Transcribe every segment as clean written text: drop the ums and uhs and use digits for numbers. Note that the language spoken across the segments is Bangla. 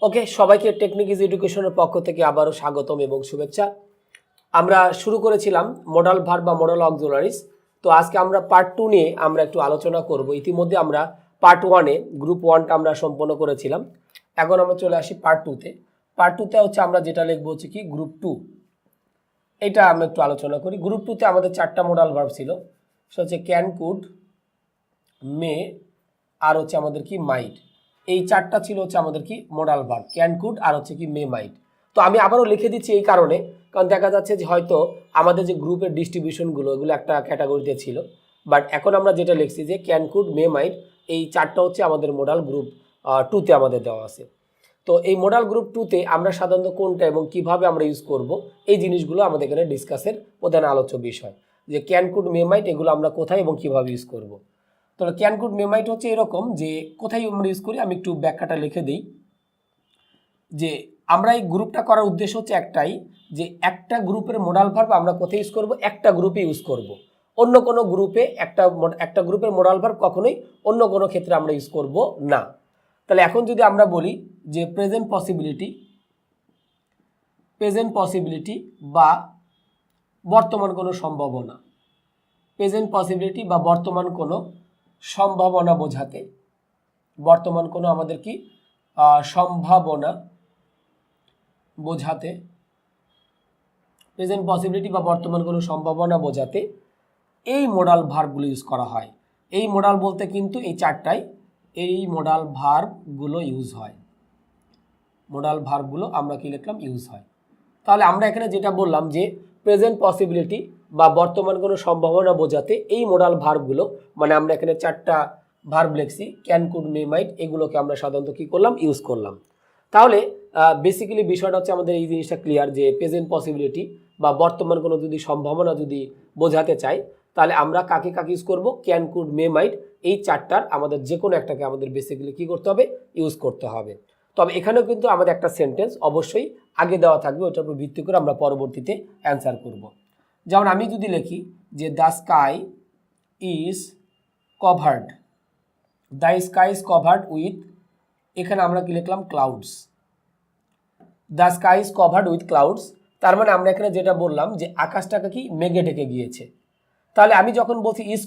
ওকে, সবাইকে টেকনিক ইজ এডুকেশনের পক্ষ থেকে আবারও স্বাগতম এবং শুভেচ্ছা। আমরা শুরু করেছিলাম মডাল ভার্ব বা মডাল অক্সিলারিজ। তো আজকে আমরা পার্ট 2 নিয়ে আমরা একটু আলোচনা করব। ইতিমধ্যে আমরা পার্ট 1-এ গ্রুপ 1টা আমরা সম্পন্ন করেছিলাম। এখন আমরা চলে আসি পার্ট 2-তে। পার্ট 2-তে হচ্ছে আমরা যেটা লিখবো হচ্ছে কি গ্রুপ 2। এটা আমরা একটু আলোচনা করি। গ্রুপ 2-তে আমাদের 4টা মডাল ভার্ব ছিল। সেটা হচ্ছে ক্যান, কুড, মে আর হচ্ছে আমাদের কি মাইট। এই 4টা ছিল হচ্ছে আমাদের কি মডাল ভার্ব, ক্যান, কুড আর হচ্ছে কি মে, মাইট। তো আমি আবারও লিখে দিচ্ছি এই কারণে, কারণ দেখা যাচ্ছে যে হয়তো আমাদের যে গ্রুপের ডিস্ট্রিবিউশনগুলো এগুলো একটা ক্যাটাগরিতে ছিল, বাট এখন আমরা যেটা লিখছি যে ক্যান, কুড, মে, মাইট এই 4টা হচ্ছে আমাদের মডাল গ্রুপ 2-তে আমাদের দেওয়া আছে। তো এই মডাল গ্রুপ 2-তে আমরা সাধারণত কোনটা এবং কিভাবে আমরা ইউজ করব এই জিনিসগুলো আমাদের এখানে ডিসকাসের প্রধান আলোচ্য বিষয়, যে ক্যান, কুড, মে, মাইট এগুলো আমরা কোথায় এবং কিভাবে ইউজ করব। তো ক্যান, কুড, মে, মাইট হচ্ছে এরকম যে কোথায় আমরা ইউজ করি। আমি একটু ব্যাখ্যাটা লিখে দিই যে আমরা এই গ্রুপটা করার উদ্দেশ্য হচ্ছে একটাই, যে একটা গ্রুপের মডাল ভার্ব আমরা কোথায় ইউজ করব, একটা গ্রুপে ইউজ করব। অন্য কোনো গ্রুপে একটা গ্রুপের মডাল ভার্ব কখনোই অন্য কোনো ক্ষেত্রে আমরা ইউজ করব না। তাহলে এখন যদি আমরা বলি যে প্রেজেন্ট পসিবিলিটি বা বর্তমান কোনো সম্ভাবনা, প্রেজেন্ট পসিবিলিটি বা বর্তমান কোনো সম্ভাবনা বোঝাতে, বর্তমান কোনো আমাদের কি সম্ভাবনা বোঝাতে, প্রেজেন্ট পসিবিলিটি বা বর্তমান কোনো সম্ভাবনা বোঝাতে এই মডাল ভার্বগুলো ইউজ করা হয়। এই মডাল বলতে কিন্তু এই 4টাই, এই মডাল ভার্বগুলো ইউজ হয়। মডাল ভার্বগুলো আমরা কি লিখলাম, ইউজ হয়। তাহলে আমরা এখানে যেটা বললাম যে প্রেজেন্ট পসিবিলিটি বা বর্তমান কোনো সম্ভাবনা বোঝাতে এই মডাল ভার্বগুলো, মানে আমরা এখানে 4টা ভার্ব লিখছি ক্যান, কুড, মে, মাইট, এগুলোকে আমরা সাধারণত কি করলাম, ইউজ করলাম। তাহলে বেসিক্যালি বিষয়টা হচ্ছে আমাদের এই জিনিসটা ক্লিয়ার যে প্রেজেন্ট পসিবিলিটি বা বর্তমান কোনো যদি সম্ভাবনা যদি বোঝাতে চাই তাহলে আমরা কাকে কাকে ইউজ করব, ক্যান, কুড, মে, মাইট এই 4টার আমাদের যে কোনো একটাকে আমাদের বেসিক্যালি কি করতে হবে, ইউজ করতে হবে। তবে এখানেও কিন্তু আমাদের একটা সেন্টেন্স অবশ্যই আগে দেওয়া থাকবে, ওটার উপর ভিত্তি করে আমরা পরবর্তীতে অ্যান্সার করব। যেমন আমি যদি লিখি যে the sky is covered, the sky is covered with, এখানে আমরা কি লিখলাম, clouds. The sky is covered with clouds, তার মানে আমরা এখানে যেটা বললাম যে আকাশটাকে কি মেঘে ঢেকে গিয়েছে। তাহলে আমি যখন বলছি ইজ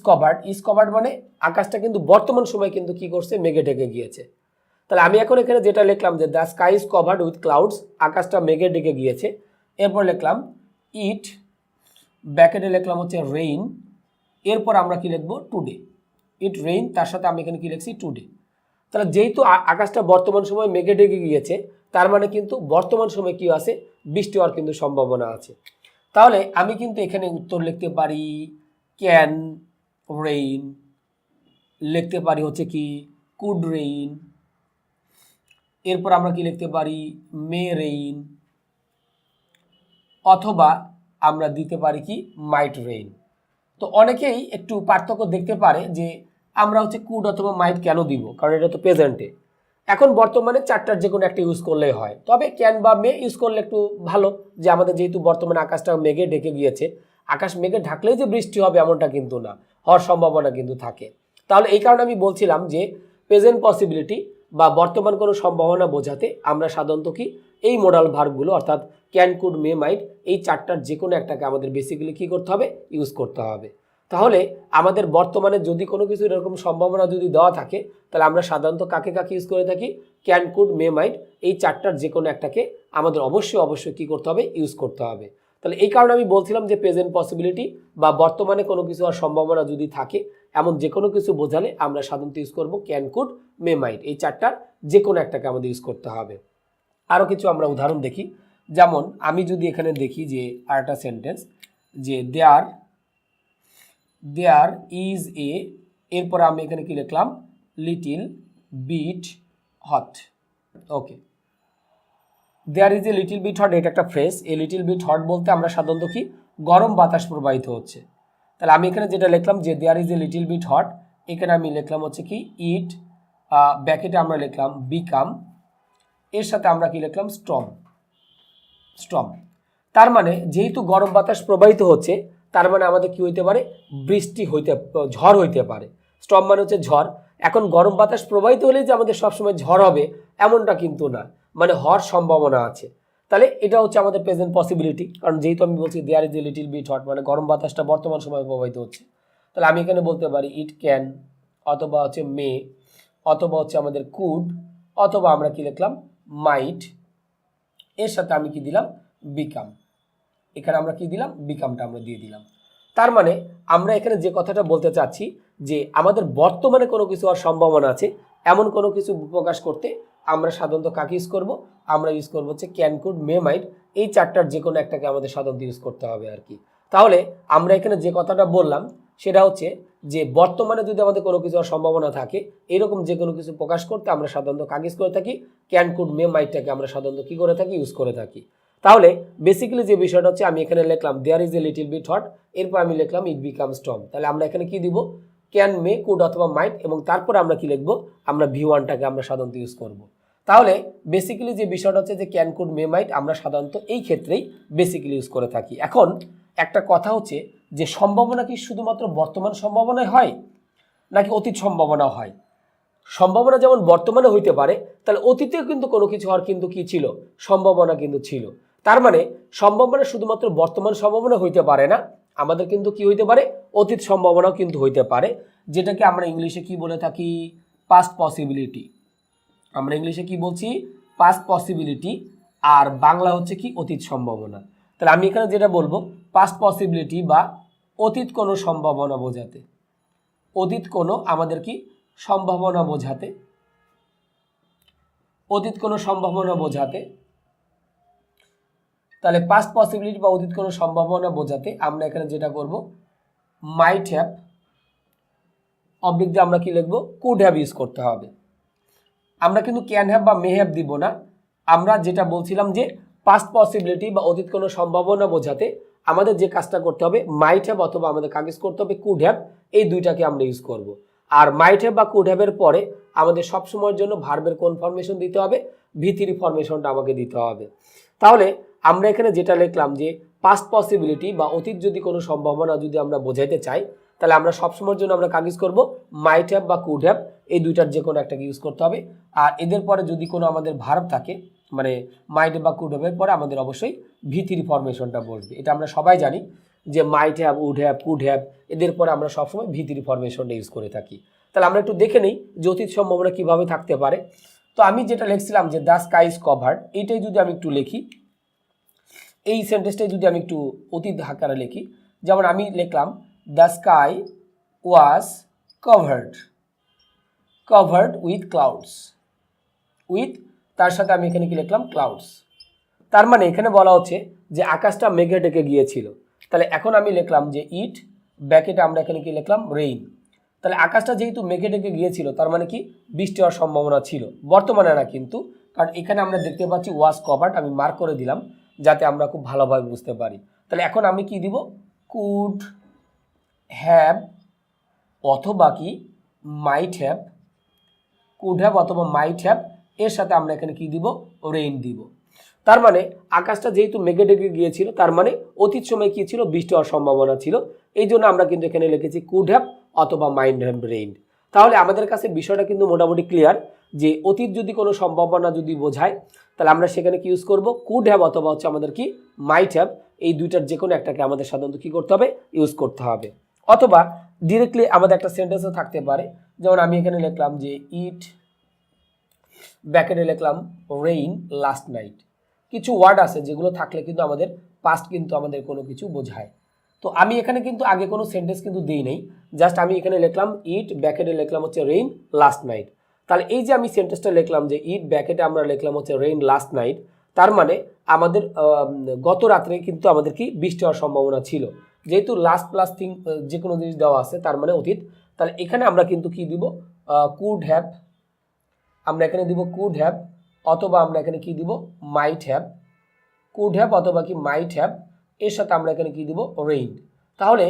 কভার্ড মানে আকাশটা কিন্তু বর্তমান সময় কিন্তু কি করছে, মেঘে ঢেকে গিয়েছে। তাহলে আমি এখন এখানে যেটা লিখলাম যে the sky is covered with clouds, আকাশটা মেঘে ঢেকে গিয়েছে। এরপর লিখলাম ইট, ব্র্যাকেটে লিখলাম হচ্ছে রেইন, এরপর আমরা কি লিখবো, টুডে। ইট রেইন, তার সাথে আমি এখানে কি লিখছি, টুডে। তাহলে যেহেতু আকাশটা বর্তমান সময় মেঘে ঢেকে গিয়েছে, তার মানে কিন্তু বর্তমান সময় কি আছে, বৃষ্টি হওয়ার কিন্তু সম্ভাবনা আছে। তাহলে আমি কিন্তু এখানে উত্তর লিখতে পারি ক্যান রেইন, লিখতে পারি হচ্ছে কি কুড রেইন, এরপর আমরা কি লিখতে পারি মে রেইন, অথবা আমরা দিতে পারি কি মাইট রেইন। তো অনেকেই একটু পার্থক্য দেখতে পারে যে আমরা হচ্ছে কুড অথবা মাইট কেন দিব, কারণ এটা তো প্রেজেন্টে। এখন বর্তমানে 4টার যে কোনো একটা ইউজ করলেই হয়, তবে ক্যান বা মে ইউজ করলে একটু ভালো, যে আমাদের যেহেতু বর্তমানে আকাশটা মেঘে ঢেকে গিয়েছে, আকাশ মেঘে ঢাকলেই যে বৃষ্টি হবে এমনটা কিন্তু না, হওয়ার সম্ভাবনা কিন্তু থাকে। তাহলে এই কারণে আমি বলছিলাম যে প্রেজেন্ট পসিবিলিটি বা বর্তমান কোনো সম্ভাবনা বোঝাতে আমরা সাধারণত কি এই মডাল ভার্বগুলো অর্থাৎ ক্যান, কুড, মে, মাইট এই 4টার যে কোনো একটাকে আমাদের বেসিক্যালি কী করতে হবে, ইউজ করতে হবে। তাহলে আমাদের বর্তমানে যদি কোনো কিছু এরকম সম্ভাবনা যদি দেওয়া থাকে তাহলে আমরা সাধারণত কাকে কাকে ইউজ করে থাকি, ক্যান, কুড, মে, মাইট এই 4টার যে কোনো একটাকে আমাদের অবশ্যই কী করতে হবে, ইউজ করতে হবে। তাহলে এই কারণে আমি বলছিলাম যে প্রেজেন্ট পসিবিলিটি বা বর্তমানে কোনো কিছু আর সম্ভাবনা যদি থাকে এমন যে কোনো কিছু বোঝালে আমরা সাধারণত ইউজ করব ক্যান, কুড, মে, মাইট এই 4টার যে কোনো একটাকে আমাদের ইউজ করতে হবে। আরও কিছু আমরা উদাহরণ দেখি। যেমন আমি যদি এখানে দেখি যে আরেকটা সেন্টেন্স যে দেয়ার ইজ এ, এরপর আমি এখানে কি লিখলাম, little bit hot. Okay, there is a little bit hot, এটা একটা ফ্রেজ। এই লিটিল বিট হট বলতে আমরা সাধারণত কি গরম বাতাস প্রবাহিত হচ্ছে। তাহলে আমি এখানে যেটা লিখলাম যে there is a little bit hot, এখানে আমি লিখলাম হচ্ছে কি ইট, ব্র্যাকেটে আমরা লিখলাম বিকাম, এর সাথে আমরা কি লিখলাম, স্টর্ম। তার মানে যেহেতু গরম বাতাস প্রবাহিত হচ্ছে তার মানে আমাদের কি হইতে পারে, ঝড় হইতে পারে। স্টর্ম মানে হচ্ছে ঝড়। এখন গরম বাতাস প্রবাহিত হলেই যে আমাদের সবসময় ঝড় হবে এমনটা কিন্তু না, মানে হওয়ার সম্ভাবনা আছে। তাহলে এটা হচ্ছে আমাদের প্রেজেন্ট পসিবিলিটি, কারণ যেহেতু আমি বলছি there is a little bit hot, মানে গরম বাতাসটা বর্তমান সময়ে প্রবাহিত হচ্ছে। তাহলে আমি এখানে বলতে পারি ইট ক্যান, অথবা হচ্ছে মে, অথবা হচ্ছে আমাদের কুড, অথবা আমরা কি লিখলাম মাইট, এর সাথে আমি কি দিলাম বিকাম। এখানে আমরা কি দিলাম বিকামটা আমরা দিয়ে দিলাম। তার মানে আমরা এখানে যে কথাটা বলতে চাচ্ছি যে আমাদের বর্তমানে কোনো কিছু হওয়ার সম্ভাবনা আছে এমন কোনো কিছু প্রকাশ করতে আমরা সাধারণত কাকে ইউজ করব, আমরা ইউজ করবো হচ্ছে ক্যান, কুড, মে, মাইট, এই চারটার যে কোনো একটাকে আমাদের সাধারণত ইউজ করতে হবে আর কি। তাহলে আমরা এখানে যে কথাটা বললাম সেটা হচ্ছে যে বর্তমানে যদি আমাদের কোনো কিছু হওয়ার সম্ভাবনা থাকে এরকম যে কোনো কিছু প্রকাশ করতে আমরা সাধারণত কাকে ইউজ করে থাকি, ক্যান, কুড, মে, মাইটটাকে আমরা সাধারণত কী করে থাকি ইউজ করে থাকি। তাহলে বেসিক্যালি যে বিষয়টা হচ্ছে আমি এখানে লিখলাম there is a little bit hot, এরপর আমি লিখলাম ইট বিকাম স্টর্ম। তাহলে আমরা এখানে কি দিব ক্যান, মে, কুড অথবা মাইট, এবং তারপরে আমরা কি লিখবো আমরা V1টাকে আমরা সাধারণত ইউজ করব। তাহলে বেসিক্যালি যে বিষয়টা হচ্ছে যে ক্যান, কুড, মে, মাইট আমরা সাধারণত এই ক্ষেত্রেই বেসিক্যালি ইউজ করে থাকি। এখন একটা কথা হচ্ছে যে সম্ভাবনা কি শুধুমাত্র বর্তমান সম্ভাবনায় হয় নাকি অতীত সম্ভাবনা হয়? সম্ভাবনা যেমন বর্তমানে হইতে পারে, তাহলে অতীতেও কিন্তু কোনো কিছু হওয়ার কিন্তু কি ছিল সম্ভাবনা কিন্তু ছিল। তার মানে সম্ভাবনা শুধুমাত্র বর্তমান সম্ভাবনা হইতে পারে না, আমাদের কিন্তু কি হইতে পারে অতীত সম্ভাবনাও কিন্তু হইতে পারে, যেটাকে আমরা ইংলিশে কি বলে থাকি পাস্ট পসিবিলিটি। আমরা ইংলিশে কি বলছি পাস্ট পসিবিলিটি, আর বাংলা হচ্ছে কি অতীত সম্ভাবনা। তাহলে আমি এখানে যেটা বলবো পাস্ট পসিবিলিটি বা অতীত কোনো সম্ভাবনা বোঝাতে, অতীত কোনো আমাদের কি সম্ভাবনা বোঝাতে, অতীত কোনো সম্ভাবনা বোঝাতে। তাহলে পাস্ট পসিবিলিটি বা অতীত কোনো সম্ভাবনা বোঝাতে আমরা এখানে যেটা করব মাইট হ্যাভ অবলিক দিয়ে আমরা কি লিখবো কুড হ্যাভ ইউজ করতে হবে। আমরা কিন্তু ক্যান হ্যাভ বা মে হ্যাভ দিব না। আমরা যেটা বলছিলাম যে পাস্ট পসিবিলিটি বা অতীত কোনো সম্ভাবনা বোঝাতে আমাদের যে কাজটা করতে হবে মাইট হ্যাভ অথবা আমাদের কাজ করতে হবে কুড হ্যাভ, এই দুইটাকে আমরা ইউজ করব। আর মাইট হ্যাভ বা কুড হ্যাভের পরে আমাদের সবসময়ের জন্য ভার্বের কোন ফরমেশন দিতে হবে V3 ফরমেশনটা আমাকে দিতে হবে। তাহলে আমরা এখানে যেটা লিখলাম যে পাস্ট পসিবিলিটি বা অতীত যদি কোনো সম্ভাবনা যদি আমরা বোঝাইতে চাই তাহলে আমরা সবসময়ের জন্য আমরা কাজ করব মাইট হ্যাভ বা কুড হ্যাভ, এই দুইটার যে কোনো একটাকে ইউজ করতে হবে। আর এদের পরে যদি কোনো আমাদের ভার্ব থাকে মানে মাইট হ্যাভ বা কুড হ্যাভের পরে আমাদের অবশ্যই V3 ফরমেশনটা বসবে। এটা আমরা সবাই জানি যে might have, would have, could have, এদের পরে আমরা সবসময় V3 ফরমেশনটা ইউজ করে থাকি। তাহলে আমরা একটু দেখে নিই যে অতীত সম্ভাবনা কীভাবে থাকতে পারে। তো আমি যেটা লিখছিলাম যে দ্য স্কাই ইজ কভার্ড, এইটাই যদি আমি একটু লিখি, এই সেন্টেন্সটাই যদি আমি একটু অতীত আকারে লিখি, যেমন আমি লিখলাম the sky was covered with clouds, with তার সাথে আমি এখানে কি লিখলাম ক্লাউডস। তার মানে এখানে বলা হচ্ছে যে আকাশটা মেঘে ঢেকে গিয়েছিল। তাহলে এখন আমি লিখলাম যে ইট ব্যাকেটে আমরা এখানে কি লিখলাম রেইন। তাহলে আকাশটা যেহেতু মেঘে ঢেকে গিয়েছিল তার মানে কি বৃষ্টি হওয়ার সম্ভাবনা ছিল, বর্তমানে না কিন্তু, কারণ এখানে আমরা দেখতে পাচ্ছি ওয়াজ কভার্ড, আমি মার্ক করে দিলাম যাতে আমরা খুব ভালোভাবে বুঝতে পারি। তাহলে এখন আমি কি দিব কুড হ্যাভ অথবা কি মাইট হ্যাভ, কুড হ্যাভ অথবা মাইট হ্যাভ, এর সাথে আমরা এখানে কি দিব রেইন দিব। তার মানে আকাশটা যেহেতু মেঘে ঢেকে গিয়েছিল তার মানে অতীত সময় কি ছিল বৃষ্টি হওয়ার সম্ভাবনা ছিল, এই জন্য আমরা কিন্তু এখানে লিখেছি কুড হ্যাভ অথবা মাইট হ্যাভ রেইন। তাহলে আমাদের কাছে বিষয়টা কিন্তু মোটামুটি ক্লিয়ার যে অতীত যদি কোনো সম্ভাবনা যদি বোঝায় তাহলে আমরা সেখানে কি ইউজ করব কুড হ্যাভ অথবা হচ্ছে আমাদের কি মাইট হ্যাভ, এই দুইটার যে কোনো একটাকে আমাদের সাধারণত কি করতে হবে ইউজ করতে হবে। অথবা ডিরেক্টলি আমাদের একটা সেন্টেন্সও থাকতে পারে, যেমন আমি এখানে লিখলাম যে ইট ব্যাকেটে লিখলাম রেইন লাস্ট নাইট। কিছু ওয়ার্ড আছে যেগুলো থাকলে কিন্তু আমাদের পাস্ট কিন্তু আমাদের কোনো কিছু বোঝায়। তো আমি এখানে কিন্তু আগে কোনো সেন্টেন্স কিন্তু দিই নেই, জাস্ট আমি এখানে লিখলাম ইট ব্যাকেটে লিখলাম হচ্ছে রেইন লাস্ট নাইট। তাহলে এই যে আমি সেন্টেন্সটা লিখলাম যে ইট ব্যাকেটে আমরা লিখলাম হচ্ছে রেইন লাস্ট নাইট, তার মানে আমাদের গত রাত্রে কিন্তু আমাদের কি বৃষ্টি হওয়ার সম্ভাবনা ছিল, যেহেতু লাস্ট প্লাস থিং যে কোনো জিনিস দেওয়া আছে তার মানে অতীত। তাহলে এখানে আমরা কিন্তু কি দিব কুড হ্যাভ, আমরা এখানে দিব কুড হ্যাভ অথবা আমরা এখানে কি দিব মাইট হ্যাভ, কুড হ্যাভ অথবা কি মাইট হ্যাভ, এর সাথে আমরা এখানে কি দিব রেইন। তাহলে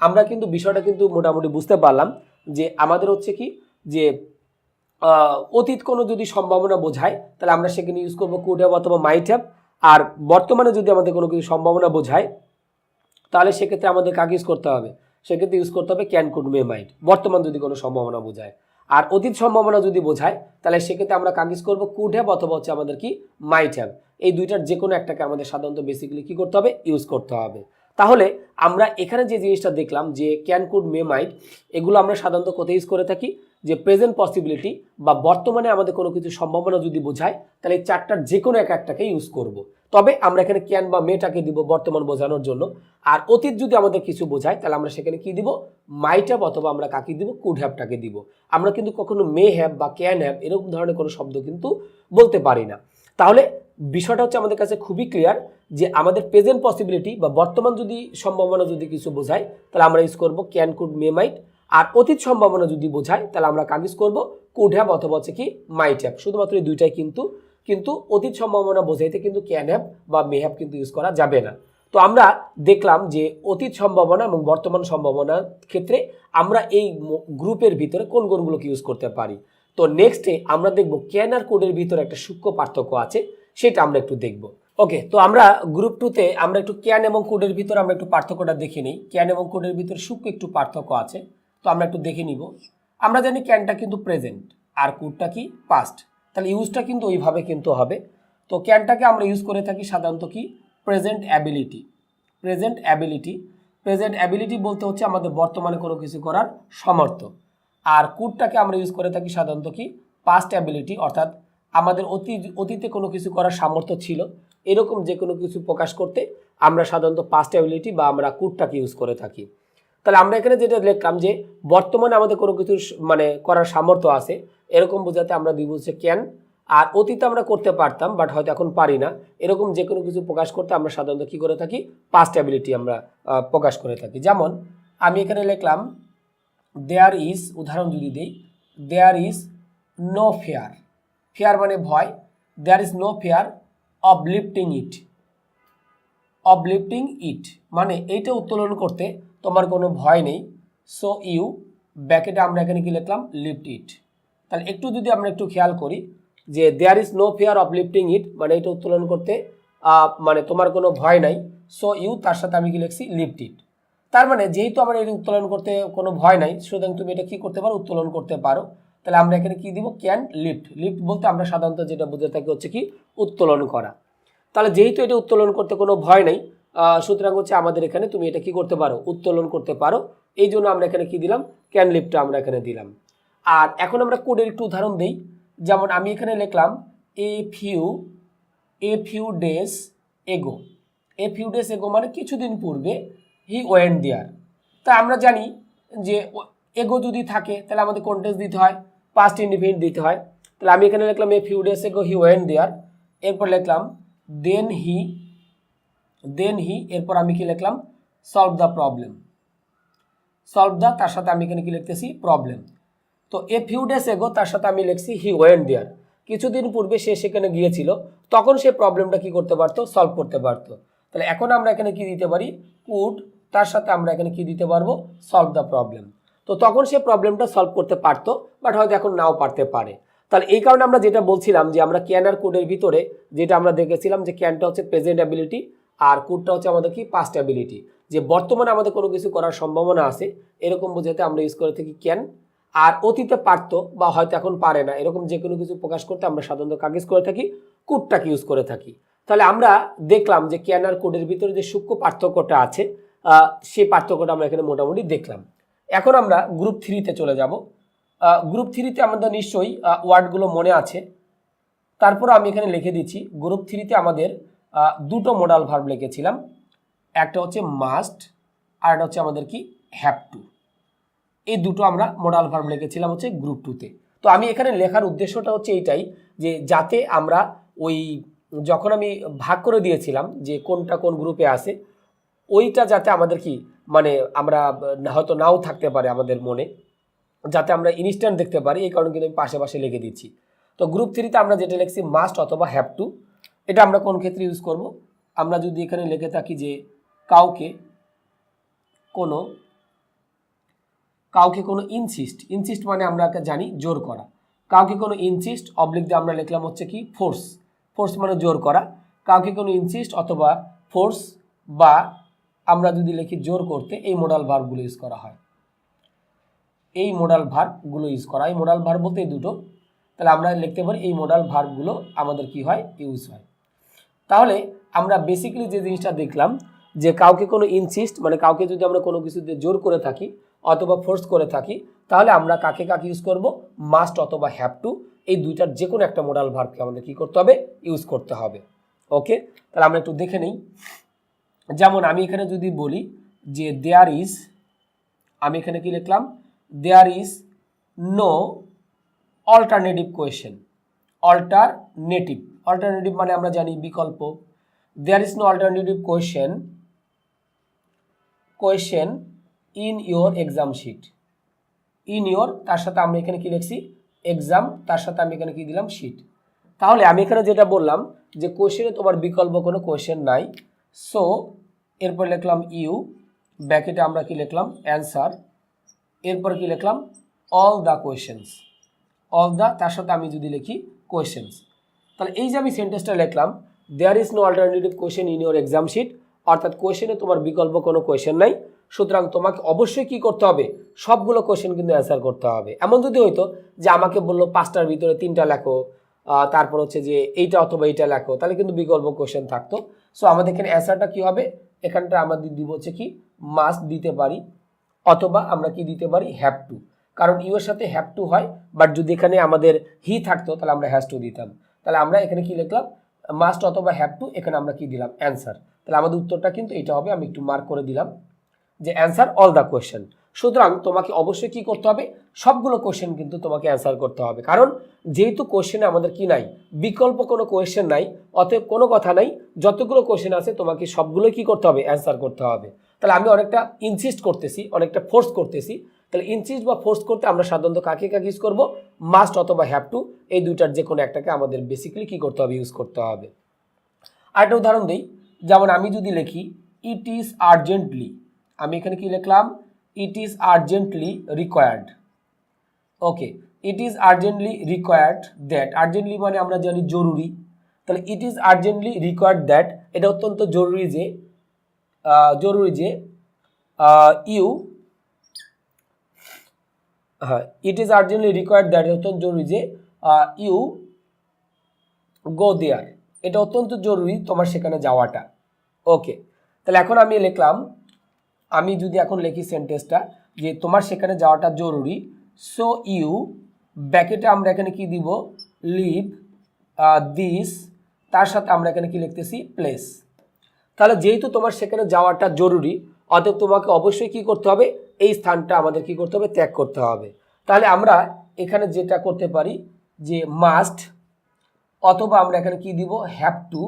আমরা কিন্তু বিষয়টা কিন্তু মোটামুটি বুঝতে পারলাম যে আমাদের হচ্ছে কি যে অতীত কোনো যদি সম্ভাবনা বোঝায় তাহলে আমরা সেখানে ইউজ করবো কুড হ্যাভ অথবা মাইট হ্যাভ, আর বর্তমানে যদি আমাদের কোনো কিছু সম্ভাবনা বোঝায় তাহলে সেক্ষেত্রে আমাদের কাকে ইউজ করতে হবে, সেক্ষেত্রে ইউজ করতে হবে ক্যান, কুড, মে, মাইট, বর্তমান যদি কোনো সম্ভাবনা বোঝায়। আর অতীত সম্ভাবনা যদি বোঝায় তাহলে সেক্ষেত্রে আমরা কাজ করব কুড হ্যাভ অথবা হচ্ছে আমাদের কি মাইট হ্যাভ, এই দুইটার যে কোনো একটাকে আমাদের সাধারণত বেসিক্যালি কি করতে হবে, ইউজ করতে হবে। তাহলে আমরা এখানে যে জিনিসটা দেখলাম যে ক্যান, কুড, মে, মাইট, এগুলো আমরা সাধারণত কোথায় ইউজ করে থাকি, যে প্রেজেন্ট পসিবিলিটি বা বর্তমানে আমাদের কোনো কিছু সম্ভাবনা যদি বোঝায় তাহলে এই চারটার যে কোনো একটাকে ইউজ করব। তবে আমরা এখানে ক্যান বা মেটাকে দিব বর্তমান বোঝানোর জন্য। আর অতীত যদি আমাদের কিছু বোঝায় তাহলে আমরা সেখানে কি দিব, মাইট হ্যাভ অথবা আমরা কাকে দিব, কুড হ্যাভটাকে দিব। আমরা কিন্তু কখনো মে হ্যাভ বা ক্যান হ্যাভ এরকম ধরনের কোনো শব্দ কিন্তু বলতে পারি না। তাহলে বিষয়টা হচ্ছে আমাদের কাছে খুবই ক্লিয়ার যে আমাদের প্রেজেন্ট পসিবিলিটি বা বর্তমান যদি সম্ভাবনা যদি কিছু বোঝায় তাহলে আমরা ইউজ করব ক্যান, কুড, মে, মাইট। আর অতীত সম্ভাবনা যদি বোঝায় তাহলে আমরা কাজ ইউজ করব কুড হ্যাভ অথবা হচ্ছে কি মাইট হ্যাভ। শুধুমাত্র এই দুইটাই কিন্তু অতীত সম্ভাবনা বোঝাইতে কিন্তু ক্যান হ্যাভ বা মে হ্যাভ কিন্তু ইউজ করা যাবে না। তো আমরা দেখলাম যে অতীত সম্ভাবনা এবং বর্তমান সম্ভাবনার ক্ষেত্রে আমরা এই গ্রুপের ভিতরে কোন কোনগুলোকে ইউজ করতে পারি। তো নেক্সটে আমরা দেখব ক্যান আর কুডের ভিতরে একটা সূক্ষ্ম পার্থক্য আছে, সেটা আমরা একটু দেখব। ওকে, তো আমরা গ্রুপ 2তে আমরা একটু ক্যান এবং কুডের ভিতরে আমরা একটু পার্থক্যটা দেখে নিই। ক্যান এবং কুডের ভিতরে সূক্ষ্ম একটু পার্থক্য আছে, তো আমরা একটু দেখে নিব। আমরা জানি ক্যানটা কিন্তু প্রেজেন্ট আর কুডটা কি পাস্ট, তাহলে ইউজটা কিন্তু ওইভাবে কিন্তু হবে। তো ক্যানটাকে আমরা ইউজ করে থাকি সাধারণত কি present ability. Present ability, present ability বলতে হচ্ছে আমাদের বর্তমানে কোনো কিছু করার সামর্থ্য। আর কুডটাকে আমরা ইউজ করে থাকি সাধারণত কি পাস্ট অ্যাবিলিটি, অর্থাৎ আমাদের অতীতে কোনো কিছু করার সামর্থ্য ছিল এরকম যে কোনো কিছু প্রকাশ করতে আমরা সাধারণত পাস্ট অ্যাবিলিটি বা আমরা কুডটাকে ইউজ করে থাকি। তাহলে আমরা এখানে যেটা লিখলাম যে বর্তমানে আমাদের কোনো কিছু মানে করার সামর্থ্য আছে এরকম বোঝাতে আমরা দিব হচ্ছে ক্যান। আর অতীতে আমরা করতে পারতাম বাট হয়তো এখন পারি না, এরকম যে কোনো কিছু প্রকাশ করতে আমরা সাধারণত কী করে থাকি, পাস্ট অ্যাবিলিটি আমরা প্রকাশ করে থাকি। যেমন আমি এখানে লিখলাম দেয়ার ইজ, উদাহরণ যদি দিই, there is no fear. Fear মানে ভয়, there is no fear of lifting it. Of lifting it মানে এইটা উত্তোলন করতে তোমার কোনো ভয় নেই। সো ইউ ব্যাকেটে আমরা এখানে কি লিখলাম, লিফট ইট। তাহলে একটু যদি আমরা একটু খেয়াল করি যে there is no fear of lifting it মানে এটা উত্তোলন করতে মানে তোমার কোনো ভয় নাই। সো ইউ তার সাথে আমি কি লিখছি, লিফট ইট। তার মানে যেহেতু আমার এটা উত্তোলন করতে কোনো ভয় নাই সুতরাং তুমি এটা কি করতে পারো, উত্তোলন করতে পারো। তাহলে আমরা এখানে কি দিব, ক্যান লিফট। লিফট বলতে আমরা সাধারণত যেটা বুঝে থাকি হচ্ছে কি উত্তোলন করা। তাহলে যেহেতু এটা উত্তোলন করতে কোনো ভয় নাই সুতরাং হচ্ছে আমাদের এখানে তুমি এটা কি করতে পারো, উত্তোলন করতে পারো। এই জন্য আমরা এখানে কি দিলাম, ক্যান লিফটটা আমরা এখানে দিলাম। আর এখন আমরা কোডের একটু উদাহরণ দিই। যেমন আমি এখানে লিখলাম a few days ago. A few days ago মানে কিছুদিন পূর্বে, হি ওয়েন্ট দেয়ার। তা আমরা জানি যে এগো যদি থাকে তাহলে আমাদের কন্টেন্স দিতে হয়, পাস্ট ইনডিফিনিট দিতে হয়। তাহলে আমি এখানে লিখলাম a few days ago he went there. এরপর লিখলাম দেন হি, এরপর আমি কি লিখলাম, solve the problem. Solve the তার সাথে আমি এখানে কি লিখতেছি, প্রবলেম। তো এ ফিউ ডেজ এগো তার সাথে আমি লিখছি হি ওয়েন্ট দেয়ার, কিছুদিন পূর্বে সে সেখানে গিয়েছিল, তখন সে প্রবলেমটা কি করতে পারতো, সলভ করতে পারতো। তাহলে এখন আমরা এখানে কি দিতে পারি, কুড, তার সাথে আমরা এখানে কি দিতে পারবো, সলভ দ্য প্রবলেম। তো তখন সে প্রবলেমটা সলভ করতে পারতো বাট হয়তো এখন নাও পারতে পারে। তাহলে এই কারণে আমরা যেটা বলছিলাম যে আমরা ক্যান আর কুডের ভিতরে যেটা আমরা দেখেছিলাম যে ক্যানটা হচ্ছে প্রেজেন্ট অ্যাবিলিটি আর কুডটা হচ্ছে আমাদের কি পাস্ট অ্যাবিলিটি, যে বর্তমানে আমাদের কোনো কিছু করার সম্ভাবনা আছে এরকম বোঝাতে আমরা ইউজ করে থাকি ক্যান। আর অতীতে পারতো বা হয়তো এখন পারে না এরকম যে কোনো কিছু প্রকাশ করতে আমরা সাধারণত কাগজ করে থাকি, কুডটাকে ইউজ করে থাকি। তাহলে আমরা দেখলাম যে ক্যান আর কুডের ভিতরে যে সূক্ষ্ম পার্থক্যটা আছে সেই পার্থক্যটা আমরা এখানে মোটামুটি দেখলাম। এখন আমরা গ্রুপ 3তে চলে যাব। গ্রুপ 3তে আমাদের নিশ্চয়ই ওয়ার্ডগুলো মনে আছে, তারপর আমি এখানে লিখে দিচ্ছি। গ্রুপ 3তে আমাদের দুটো মডাল ভার্ব লিখেছিলাম, একটা হচ্ছে মাস্ট আর একটা হচ্ছে আমাদের কি হ্যাভ টু। এই দুটো আমরা মডাল ভার্ব লিখেছিলাম হচ্ছে গ্রুপ 2তে। তো আমি এখানে লেখার উদ্দেশ্যটা হচ্ছে এইটাই যে যাতে আমরা ওই যখন আমি ভাগ করে দিয়েছিলাম যে কোনটা কোন গ্রুপে আছে ওইটা যাতে আমাদের কি মানে আমরা হয়তো নাও থাকতে পারে আমাদের মনে, যাতে আমরা ইনস্ট্যান্ট দেখতে পারি, এই কারণে কিন্তু আমি পাশে পাশে লিখে দিচ্ছি। তো গ্রুপ 3তে আমরা যেটা লিখছি মাস্ট অথবা হ্যাভ টু, এটা আমরা কোন ক্ষেত্রে ইউজ করব, আমরা যদি এখানে লিখে থাকি যে কাউকে কোনো ইনসিস্ট মানে আমরা জানি জোর করা, কাউকে কোনো ইনসিস্ট অবলিক দিয়ে আমরা লিখলাম হচ্ছে কি ফোর্স মানে জোর করা, কাউকে কোনো ইনসিস্ট অথবা ফোর্স বা আমরা যদি লিখি জোর করতে, এই মডাল ভার্বগুলো ইউজ করা হয়। এই মোডাল ভার্বগুলো ইউজ করা হয়। মোডাল ভার্ব বলতে এই দুটো, তাহলে আমরা লিখতে পারি এই মোডাল ভার্বগুলো আমাদের কি হয়, ইউজ হয়। তাহলে আমরা বেসিক্যালি যে জিনিসটা দেখলাম যে কাউকে কোনো ইনসিস্ট মানে কাউকে যদি আমরা কোনো কিছুতে জোর করে থাকি অথবা ফোর্স করে থাকি, তাহলে আমরা কাকে কাকে ইউজ করব, মাস্ট অথবা হ্যাভ টু, এই দুইটার যে কোনো একটা মোডাল ভার্বকে আমাদের কি করতে হবে, ইউজ করতে হবে। ওকে, তাহলে আমরা একটু দেখে নিই। যেমন আমি এখানে যদি বলি যে দেয়ার ইজ, আমি এখানে কি লিখলাম, there is no alternative question. Alternative, alternative মানে আমরা জানি বিকল্প। There is no alternative question in your exam sheet. In your, তার সাথে আমরা এখানে কি লিখছি, এক্সাম, তার সাথে আমি এখানে কি দিলাম, শিট। তাহলে আমি এখানে যেটা বললাম যে কোয়েশ্চেনে তোমার বিকল্প কোনো কোয়েশ্চেন নাই, সো এরপর লিখলাম ইউ, ব্র্যাকেটে আমরা কি লিখলাম, অ্যান্সার, এরপর কি লিখলাম, all the questions. All the, তার সাথে আমি যদি লিখি কোয়েশ্চেন্স, তাহলে এই যে আমি সেন্টেন্সটা লিখলাম, there is no alternative question in your exam sheet, অর্থাৎ কোয়েশ্চেনে তোমার বিকল্প কোনো কোয়েশ্চেন নাই, সুতরাং তোমাকে অবশ্যই কি করতে হবে, সবগুলো কোয়েশ্চেন কিন্তু অ্যান্সার করতে হবে। এমন যদি হইতো যে আমাকে বললো 5টার ভিতরে 3টা লেখো, তারপর হচ্ছে যে এইটা অথবা এইটা লেখো, তাহলে কিন্তু বিকল্প কোয়েশ্চেন থাকতো। সো আমাদের এখানে অ্যান্সারটা কি হবে, এখানটা আমাদের দিব হচ্ছে কি, মাস্ট দিতে পারি, অথবা আমরা কি দিতে পারি, হ্যাভ টু, কারণ ইউ এর সাথে হ্যাভ টু হয়, বাট যদি এখানে আমাদের হি থাকতো তাহলে আমরা হ্যাজ টু দিতাম। তাহলে আমরা এখানে কি লিখলাম, মাস্ট অথবা হ্যাভ টু, এখানে আমরা কি দিলাম, অ্যান্সার। তাহলে আমাদের উত্তরটা কিন্তু এটা হবে, আমি একটু মার্ক করে দিলাম যে অ্যান্সার অল দ্য কোয়েশ্চেন। সুতরাং তোমাকে অবশ্যই কি করতে হবে, সবগুলো কোয়েশ্চেন কিন্তু তোমাকে অ্যান্সার করতে হবে, কারণ যেহেতু কোয়েশ্চেনে আমাদের কি নাই, বিকল্প কোনো কোয়েশ্চেন নাই, অতএব কোনো কথা নাই, যতগুলো কোয়েশ্চেন আছে তোমাকে সবগুলো কি করতে হবে, অ্যান্সার করতে হবে। তাহলে আমি অনেকটা ইনসিস্ট করতেছি, অনেকটা ফোর্স করতেছি, তাহলে ইনসিস্ট বা ফোর্স করতে আমরা সাধারণত কাকে কাকে ইউজ করবো, মাস্ট অথবা হ্যাভ টু, এই দুইটার যে কোনো একটাকে আমাদের বেসিক্যালি কি করতে হবে, ইউজ করতে হবে। আরেকটা উদাহরণ দিই, যেমন আমি যদি লিখি ইট ইজ আর্জেন্টলি, আমি এখানে কি লিখলাম, it is urgently required. Okay, it is urgently required that, urgently মানে আমরা জানি জরুরি, তাহলে it is urgently required that, এটা অত্যন্ত জরুরি যে ইউ, হ্যাঁ, it is urgently required that, অত্যন্ত জরুরি যে ইউ গো দেয়ার, এটা অত্যন্ত জরুরি তোমার সেখানে যাওয়াটা। ওকে, তাহলে এখন আমি লিখলাম, আমি যদি এখন লিখি সেন্টেন্সটা যে তোমার সেখানে যাওয়াটা জরুরি, সো ইউ, ব্র্যাকেটে আমরা এখানে কি দিব, লিভ দিস, তার সাথে আমরা এখানে কি লিখতেছি, প্লেস। তাহলে যেহেতু তোমার সেখানে যাওয়াটা জরুরি, অতএব তোমাকে অবশ্যই কি করতে হবে, এই স্থানটা আমাদের কি করতে হবে, ত্যাগ করতে হবে। তাহলে আমরা এখানে যেটা করতে পারি যে মাস্ট, অথবা আমরা এখানে কি দিব, হ্যাভ টু,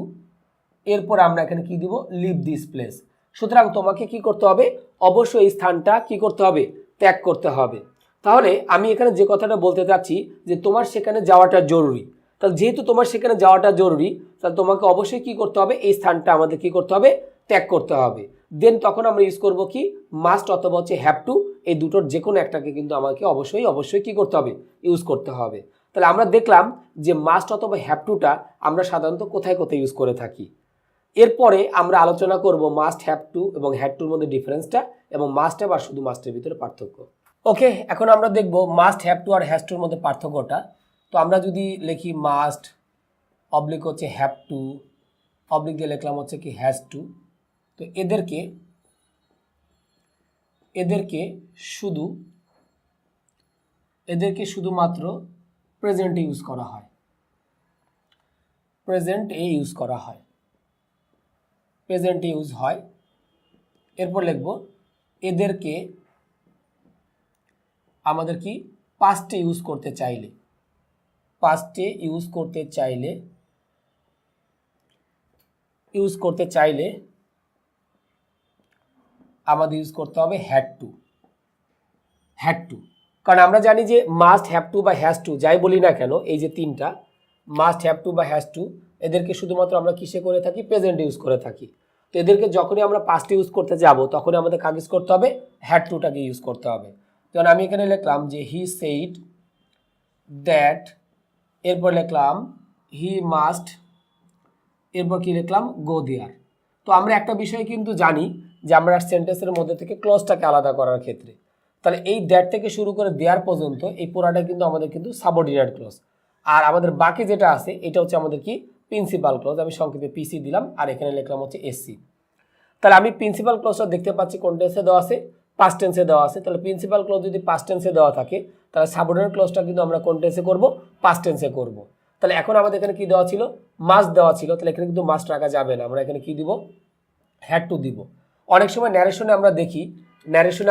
এরপর আমরা এখানে কি দিব, লিভ দিস প্লেস। সুতরাং তোমাকে কি করতে হবে, অবশ্যই এই স্থানটা কি করতে হবে, ত্যাগ করতে হবে। তাহলে আমি এখানে যে কথাটা বলতে চাচ্ছি যে তোমার সেখানে যাওয়াটা জরুরি, তাহলে যেহেতু তোমার সেখানে যাওয়াটা জরুরি, তাহলে তোমাকে অবশ্যই কি করতে হবে, এই স্থানটা আমাদের কি করতে হবে, ত্যাগ করতে হবে। দেন তখন আমরা ইউজ করব কি, মাস্ট অথবা হচ্ছে হ্যাভ টু, এই দুটোর যে কোনো একটাকে কিন্তু আমাকে অবশ্যই কি করতে হবে, ইউজ করতে হবে। তাহলে আমরা দেখলাম যে মাস্ট অথবা হ্যাভ টুটা আমরা সাধারণত কোথায় কোথায় ইউজ করে থাকি। এরপরে আমরা আলোচনা করব মাস্ট হ্যাভ টু এবং হ্যাড টুর মধ্যে ডিফারেন্সটা এবং মাস্ট হ্যাভ আর শুধু মাস্টের ভিতরে পার্থক্য। ওকে, এখন আমরা দেখব মাস্ট হ্যাভ টু আর হ্যাজ টুর মধ্যে পার্থক্যটা। তো আমরা যদি লিখি মাস্ট অবলিক হচ্ছে হ্যাভ টু, অবলিক দিয়ে লিখলাম হচ্ছে কি হ্যাজ টু, তো এদেরকে শুধুমাত্র প্রেজেন্টে ইউজ করা হয়, প্রেজেন্টে ইউজ হয়। এরপর লিখব এদেরকে আমাদের কি পাস্টে ইউজ করতে চাইলে আমাদের ইউজ করতে হবে হ্যাড টু, কারণ আমরা জানি যে মাস্ট হ্যাভ টু বা হ্যাজ টু যাই বলি না কেন, এই যে তিনটা মাস্ট হ্যাভ টু বা হ্যাজ টু, এদেরকে শুধুমাত্র আমরা কিসে করে থাকি, প্রেজেন্ট ইউজ করে থাকি। তো এদেরকে যখনই আমরা পাস্টে ইউজ করতে যাব তখনই আমাদের কাজ ইউজ করতে হবে, হ্যাড টুটাকে ইউজ করতে হবে। যেমন আমি এখানে লিখলাম যে হি সেইড দ্যাট, এরপর লিখলাম হি মাস্ট, এরপর কি লিখলাম, গো দেয়ার। তো আমরা একটা বিষয় কিন্তু জানি যে আমরা সেন্টেন্সের মধ্যে থেকে ক্লজটাকে আলাদা করার ক্ষেত্রে, তাহলে এই দ্যাট থেকে শুরু করে দেয়ার পর্যন্ত এই পুরাটা কিন্তু আমাদের কিন্তু সাবঅর্ডিনেট ক্লজ। আর আমাদের বাকি যেটা আছে এটা হচ্ছে আমাদের কি প্রিন্সিপাল ক্লজ। আমি সংক্ষেপে পিসি দিলাম আর এখানে লিখলাম হচ্ছে এসসি। তাহলে আমি প্রিন্সিপাল ক্লজটা দেখতে পাচ্ছি কোন টেন্সে দেওয়া আছে, পাস্ট টেন্সে দেওয়া আছে। তাহলে প্রিন্সিপাল ক্লজ যদি পাস্ট টেন্সে দেওয়া থাকে তাহলে সাবঅর্ডিনেট ক্লজটা কিন্তু আমরা কোন টেন্সে করব, পাস্ট টেন্সে করব। তাহলে এখন আমাদের এখানে কি দেওয়া ছিল, মাস্ট দেওয়া ছিল। তাহলে এখানে কিন্তু মাস্ট রাখা যাবে না, আমরা এখানে কি দিব, হ্যাড টু দিব। অনেক সময় ন্যারেশনে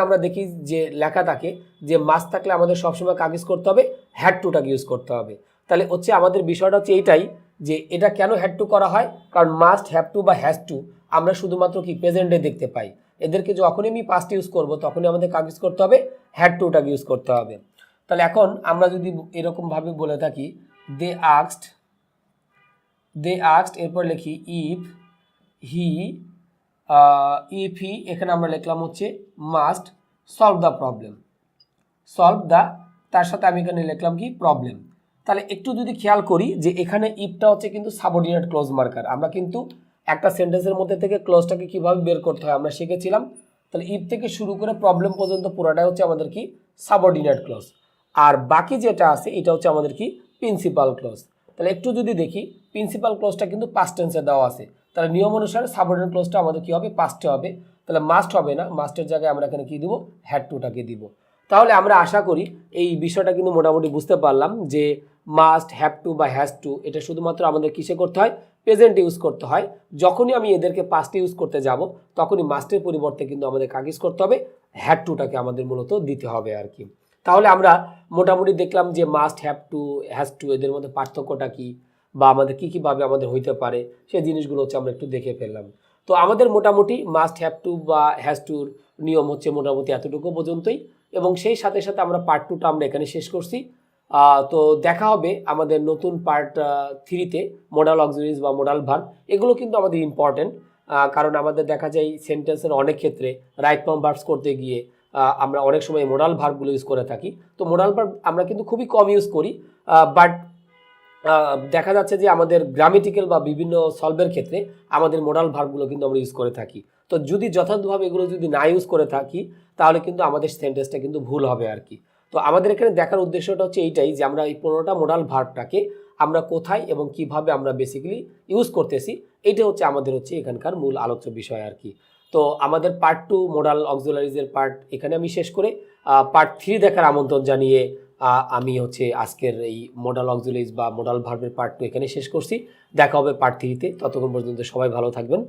আমরা দেখি যে লেখা থাকে যে মাস্ট থাকলে আমাদের সবসময় কাজ করতে হবে, হ্যাড টুটাকে ইউজ করতে হবে। তাহলে হচ্ছে আমাদের বিষয়টা হচ্ছে এইটাই যে এটা কেন হ্যাড টু করা হয়, কারণ মাস্ট, হ্যাভ টু বা হ্যাজ টু আমরা শুধুমাত্র কি প্রেজেন্টে দেখতে পাই। এদেরকে যখনই আমি পাস্ট ইউজ করব তখনই আমাদের কাজ করতে হবে, হ্যাড টুটাকে ইউজ করতে হবে। তাহলে এখন আমরা যদি এরকমভাবে বলে থাকি দে আস্কড, এরপর লিখি ইফ হি, এখানে আমরা লিখলাম হচ্ছে মাস্ট সলভ দ্য প্রবলেম, তার সাথে আমি এখানে লিখলাম কি প্রবলেম। তাহলে একটু যদি খেয়াল করি যে এখানে ইফটা হচ্ছে কিন্তু সাবঅর্ডিনেট ক্লজ মার্কার। আমরা কিন্তু একটা সেন্টেন্সের মধ্যে থেকে ক্লজটাকে কিভাবে বের করতে হয় আমরা শিখেছিলাম। তাহলে ইফ থেকে শুরু করে প্রবলেম পর্যন্ত পুরোটাই হচ্ছে আমাদের কি সাবঅর্ডিনেট ক্লজ, আর বাকি যেটা আছে এটা হচ্ছে আমাদের কি প্রিন্সিপাল ক্লজ। তাহলে একটু যদি দেখি প্রিন্সিপাল ক্লজটা কিন্তু পাস্ট টেন্সে দেওয়া আছে, তাহলে নিয়ম অনুসারে সাবঅর্ডিনেট ক্লজটা আমাদের কি হবে, পাস্টে হবে। তাহলে মাস্ট হবে না, মাস্টের জায়গায় আমরা এখানে কি দিব, হ্যাড টুটাকে দিব। তাহলে আমরা আশা করি এই বিষয়টা কিন্তু মোটামুটি বুঝতে পারলাম যে মাস্ট, হ্যাভ টু বা হ্যাজ টু এটা শুধুমাত্র আমাদের কিসে করতে হয়, প্রেজেন্ট ইউজ করতে হয়। যখনই আমি এদেরকে পাস্টে ইউজ করতে যাব তখনই মাস্টের পরিবর্তে কিন্তু আমাদের কাজ করতে হবে, হ্যাড টুটাকে আমাদের মূলত দিতে হবে আর কি। তাহলে আমরা মোটামুটি দেখলাম যে must, have two, has to এদের মধ্যে পার্থক্যটা কি বা আমাদের কীভাবে আমাদের হইতে পারে সেই জিনিসগুলো হচ্ছে আমরা একটু দেখে ফেললাম। তো আমাদের মোটামুটি মাস্ট, হ্যাভ টু বা হ্যাজ টুর নিয়ম হচ্ছে মোটামুটি এতটুকু পর্যন্তই, এবং সেই সাথে সাথে আমরা পার্ট টুটা আমরা এখানে শেষ করছি। তো দেখা হবে আমাদের নতুন পার্ট 3-তে মোডাল অক্সিলারিজ বা মোডাল ভার্ব। এগুলো কিন্তু আমাদের ইম্পর্টেন্ট, কারণ আমাদের দেখা যায় সেন্টেন্সের অনেক ক্ষেত্রে রাইট ফর্ম ভার্বস করতে গিয়ে আমরা অনেক সময় মোডাল ভার্বগুলো ইউজ করে থাকি। তো মোডাল ভার্ব আমরা কিন্তু খুবই কম ইউজ করি, বাট দেখা যাচ্ছে যে আমাদের গ্রামেটিক্যাল বা বিভিন্ন সলভের ক্ষেত্রে আমাদের মোডাল ভার্বগুলো কিন্তু আমরা ইউজ করে থাকি। তো যদি যথাযথভাবে এগুলো যদি না ইউজ করে থাকি তাহলে কিন্তু আমাদের সেন্টেন্সটা কিন্তু ভুল হবে আর কি। তো আমাদের এখানে দেখার উদ্দেশ্যটা হচ্ছে এইটাই যে আমরা এই 15টা মোডাল ভার্বটাকে আমরা কোথায় এবং কিভাবে আমরা বেসিক্যালি ইউজ করতেছি, এইটা হচ্ছে আমাদের হচ্ছে এখানকার মূল আলোচ্য বিষয় আর কি। তো আমাদের পার্ট 2 মোডাল অক্সিলারিজের পার্ট এখানে আমি শেষ করে পার্ট 3 দেখার আমন্ত্রণ জানিয়ে আমি হচ্ছে আজকের এই মোডাল অক্সিলারিজ বা মোডাল ভার্বের পার্ট 2 এখানে শেষ করছি। দেখা হবে পার্ট 3-তে, ততক্ষণ পর্যন্ত সবাই ভালো থাকবেন।